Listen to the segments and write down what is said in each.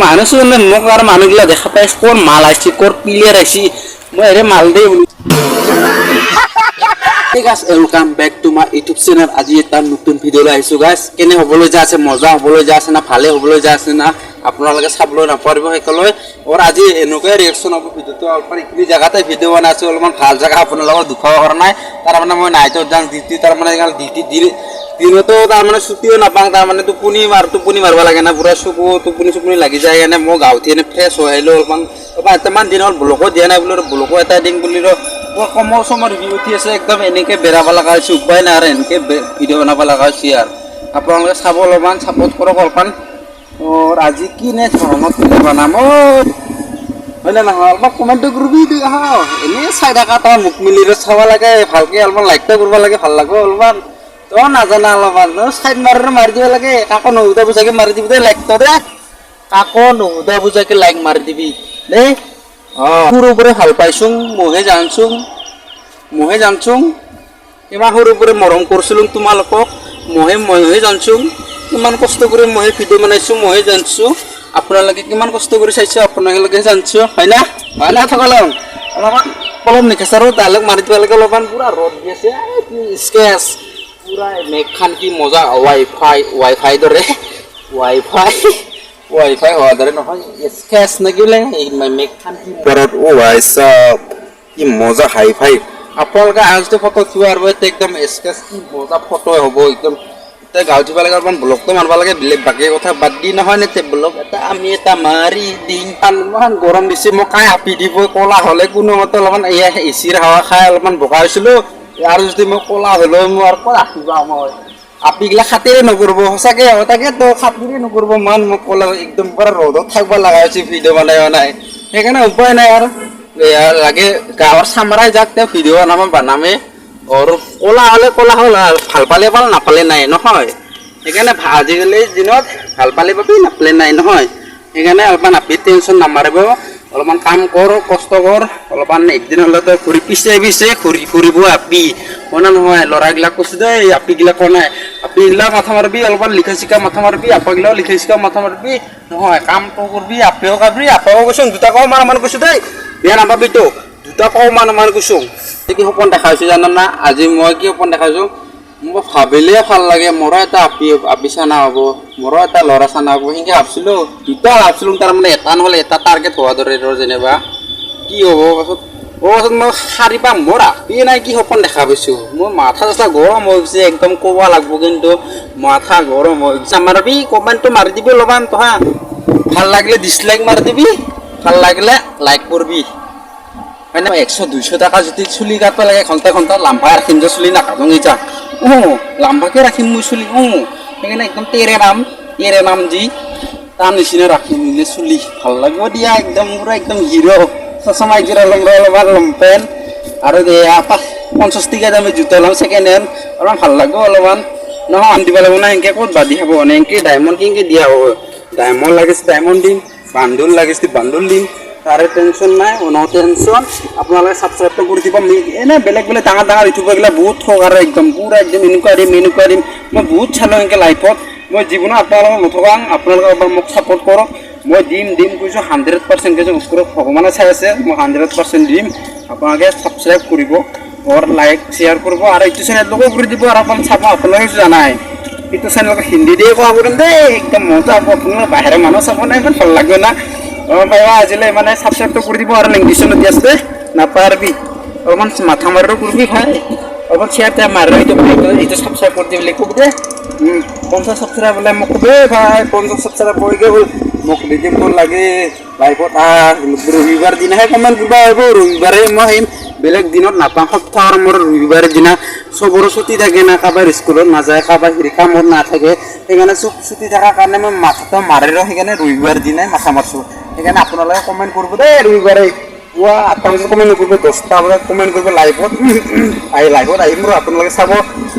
মানুষ মোক আর মানুষগুলা দেখা পাইছ কোন মাল আইছি কোন প্লেয়ার আইছি মই এরে মাল দে ঠিক আছে welcome back to my YouTube channel আজি এটা নতুন ভিডিও লৈ আহিছো গাইস কেনে হবলৈ যা আছে মজা হবলৈ যা আছে না ভালে হবলৈ যা আছে না আপোনালোকে চাবলৈ নাপাৰিব হেকলৈ और আজি এনেকৈ ৰিঅ্যাকচন হ'ব ভিডিওটো অলপমান ইখিনি জায়গাতে ভিডিও বনাইছো অলপমান ভাল জায়গা আপোনালোকক দুখাব কৰা নাই তাৰ মানে মই নাইটত যাম ডিউটি তাৰ মানে ডিউটি দিনতো তাৰ মানে ছুটিও নাপাং তাৰ মানে টোপনি মাৰবা লাগে না পুৰা চকু টোপনি লাগি যায় এনে মই গাঁৱতে এনে ফ্ৰেছ হৈ আহিলো অলপমান এটামান দিনৰ ব্লকো দিয়া নাই বোলো ব্লকো এটা দিম বুলি কমৰ সময় ৰিভিউ উঠি আছে একদম এনেকৈ বেৰাব লগা হৈছে উপায় নাই আৰু এনেকৈ ভিডিঅ' বনাব লগা হৈছে আৰু আপোনালোকে চাব অলপমান ছাপোৰ্ট কৰক অলপমান और आज की ने ধৰণৰ ভিডিঅ' বনাম হয়নে নহয় অলপ কমেণ্টটো কৰিবি এনেই চাই থকা তই মুখ মিলি চাব লাগে ভালকৈ অলপমান লাইকটা কৰিব লাগে ভাল লাগে অলপমান তই নাজানা অলপমান চাইড মাৰি দিব লাগে কাকো নুসুধা বুজাকৈ মাৰি দিবি দেই লাইকটো দে কাকো নুসুধা বুজাকৈ লাইক মাৰি দিবি দেই সৰুৰ পৰা ভাল পাইছোং মহে জানছোং ইমান সৰুৰ পৰা মৰম কৰিছিলোঁ তোমালোকক মহে জানছোং কিমান কষ্ট কৰি মই ভিডিঅ' বনাইছোঁ মই জানিছোঁ আপোনালোকে কিমান কষ্ট কৰি চাইছোঁ আপোনালোকে জানিছোঁ হয় না থাকলং অলপমান অলপ নিকেচাৰো ডাইলগ মাৰি দিব লাগে অলপমান পূৰা ৰ'দ দি আছে স্কেচ পূৰা মেঘখান কি মজা ৱাইফাই দৰে ৱাইফাই হোৱাৰ দৰে নহয় স্কেচ নেকি বোলে মেঘখান কি ওপৰত কি মজা হাইফাই আপোনালোকে আজিতো ফটো উঠিব আৰু একদম স্কেচ কি মজা ফটো হ'ব একদম গাঁও দিব লাগে অলপমান ব্লগটো মাৰিব লাগে বেলেগ বাকী কথা বাদ দি নহয় নে ব্লগ এটা আমি এটা মাৰি দিম ইমান গৰম দিছে মই কাই আপি দিব ক'লা হ'লে কোনো মতে অলপমান এয়া এচিৰ হাৱা খাই অলপমান বোকা হৈছিলোঁ আৰু যদি মই ক'লা হ'লেও মই আৰু ক'ত আপিব মই আপিগিলা খাতিৰে নকৰিব সঁচাকৈ তাকেতো খাতিৰে নকৰিব মান মোক ক'লা একদম পূৰা ৰ'দত থাকিব লগা হৈছে ভিডিঅ' বনাই সেইকাৰণে উপায় নাই আৰু লাগে গাঁৱৰ চামৰাই যাক তেওঁ ভিডিঅ' বনামে और ক'লা হ'লে ক'লা হ'ল ভাল পালে পাল নাপালে নাই নহয় সেইকাৰণে আজিকালি দিনত ভাল পালে পাবি নাপালে নাই নহয় সেইকাৰণে অলপমান আপি টেনশ্যন নামাৰিব অলপমান কাম কৰ কষ্ট কৰ অলপমান একদিন হ'লেতো ঘূৰি পিছে ফুৰিব আপি মানে নহয় ল'ৰাগিলাক কৈছোঁ দেই আপিগিলাক কোৱা নাই আপিগিলাক মাথা মাৰিবি অলপমান লিখা চিখা মাথা মাৰিবি আপাগিলাও লিখা চিখা মাথা মাৰিবি নহয় কামটো কৰিবি আপিও কাবি আপাও কৈছোঁ দুটা কওঁ মান কৈছোঁ দেই বেয়া নাপাবিতো দুটা কওঁ মান কৈছোঁ কি সপোন দেখাইছোঁ জানা না আজি মই কি সপোন দেখাইছোঁ মই ভাবিলে ভাল লাগে মোৰো এটা আপি চানা হ'ব মোৰো এটা ল'ৰা চানা হ'ব সেনেকৈ ভাবছিলোঁ দুটা ভাবছিলোঁ তাৰমানে এটা নহ'লে এটা টাৰ্গেট হোৱা দৰে যেনিবা কি হ'ব পাছত মই সাৰি পাম মোৰ আপি নাই কি সপোন দেখা পাইছোঁ মোৰ মাথা চাথা গৰম হৈ গৈছে একদম ক'ব লাগিব কিন্তু মাথা গৰম হৈ গৈছে মাৰিবি কমেণ্টটো মাৰি দিবি অলপমান তহা ভাল লাগিলে ডিছলাইক মাৰি দিবি ভাল লাগিলে লাইক কৰিবি হয় না 100-200 টাকা যদি চুলি কাটব লাগে ঘণ্টা লাম্বা ৰাখিম যে চুলি নাকাটোং ইটা লাম্বাকে ৰাখিম মই চুলি সেইকাৰণে একদম তেৰে নাম দি তাৰ নিচিনা ৰাখিম নিলে চুলি ভাল লাগিব দিয়া একদম পুৰা একদম হিৰ' চচমা এযোৰা অলপমান লম্পেণ্ট আৰু 50 টকা দামী জোতা ল'ম ছেকেণ্ড হেণ্ড অলপমান ভাল লাগিব অলপমান নহয় আন দিব লাগিব না এনেকৈ ক'ত বাদি খাব এনেকৈ ডায়মণ্ড কেনেকৈ দিয়া হ'ব ডায়মণ্ড লাগিছে ডায়মণ্ড দিম বান্দুল লাগিছে বান্দুল দিম তাৰে টেনশ্যন নাই নো টেনশ্যন আপোনালোকে ছাবস্ক্ৰাইবটো কৰি দিব এনেই বেলেগ ডাঙৰ ইউটিউবাৰগিলা বহুত ঠগ আৰু একদম পূৰা একদম এনেকুৱা দিম মই বহুত চালোঁ এনেকৈ লাইফত মই জীৱনত আপোনালোকক নঠগাং আপোনালোকে এবাৰ মোক ছাপোৰ্ট কৰক মই দিম কৈছোঁ 100% কৈছোঁ ওপৰত ভগৱানে চাই আছে মই 100% দিম আপোনালোকে ছাবস্ক্ৰাইব কৰিব আৰু লাইক শ্বেয়াৰ কৰিব আৰু এইটো চেনেলটোকো কৰি দিব আৰু অকণ চাব আপোনালোকে জানাই এইটো চেনেলক হিন্দী দিয়ে কোৱা কৰিম দেই একদম মজা হ'ব আপোনালোকে বাহিৰৰ মানুহ চাব নাই ইমান ভাল লাগবে না পাইবা আজিলৈ মানে ছাবস্ক্ৰাইবটো কৰি দিব আৰু লিংক ডিছনত দি আছে নাপাৰবি অলপমান মাথা মাৰিও কৰিবি ভাই অলপমান শ্বেয়াৰ মাৰি এইটো ছাবস্ক্ৰাইব কৰি দিবলৈ ক'ব দে 50 ছাবস্ক্ৰাইব বোলে মোক ক'বে ভাই 50 ছাবস্ক্ৰাইব হৈ গ'ল মোক ভিডিঅ' লাগে লাইভত ৰবিবাৰ দিনাহে কমেণ্ট কৰিব আহিব ৰবিবাৰে মই আহিম বেলেগ দিনত নাপাওঁ সপ্তাহৰ মোৰ ৰবিবাৰৰ দিনা চবৰো ছুটি থাকে না কাৰোবাৰ স্কুলত নাযায় কাৰোবাৰ কামত নাথাকে সেইকাৰণে চব ছুটি থকাৰ কাৰণে মই মাথাটো মাৰিলোঁ সেইকাৰণে ৰবিবাৰ দিনাই মাথা মাৰিছোঁ সেইকাৰণে আপোনালোকে কমেণ্ট কৰিব দেই ৰবিবাৰে পুৱা 8টা বজাত কমেণ্ট নকৰিব 10টা বজাত কমেণ্ট কৰিব লাইভত আহিম আৰু আপোনালোকে চাব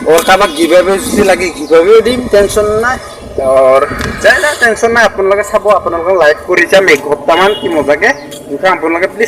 আৰু কাৰোবাক গিভআৱে যদি লাগে গিভআৱেও দিম টেনশ্যন নাই और टेंशन ना আপোনালোকে চাব আপোনালোকে লাইক কৰি যাম এক সপ্তাহমান কি মজাকে আপোনালোকে প্লিজ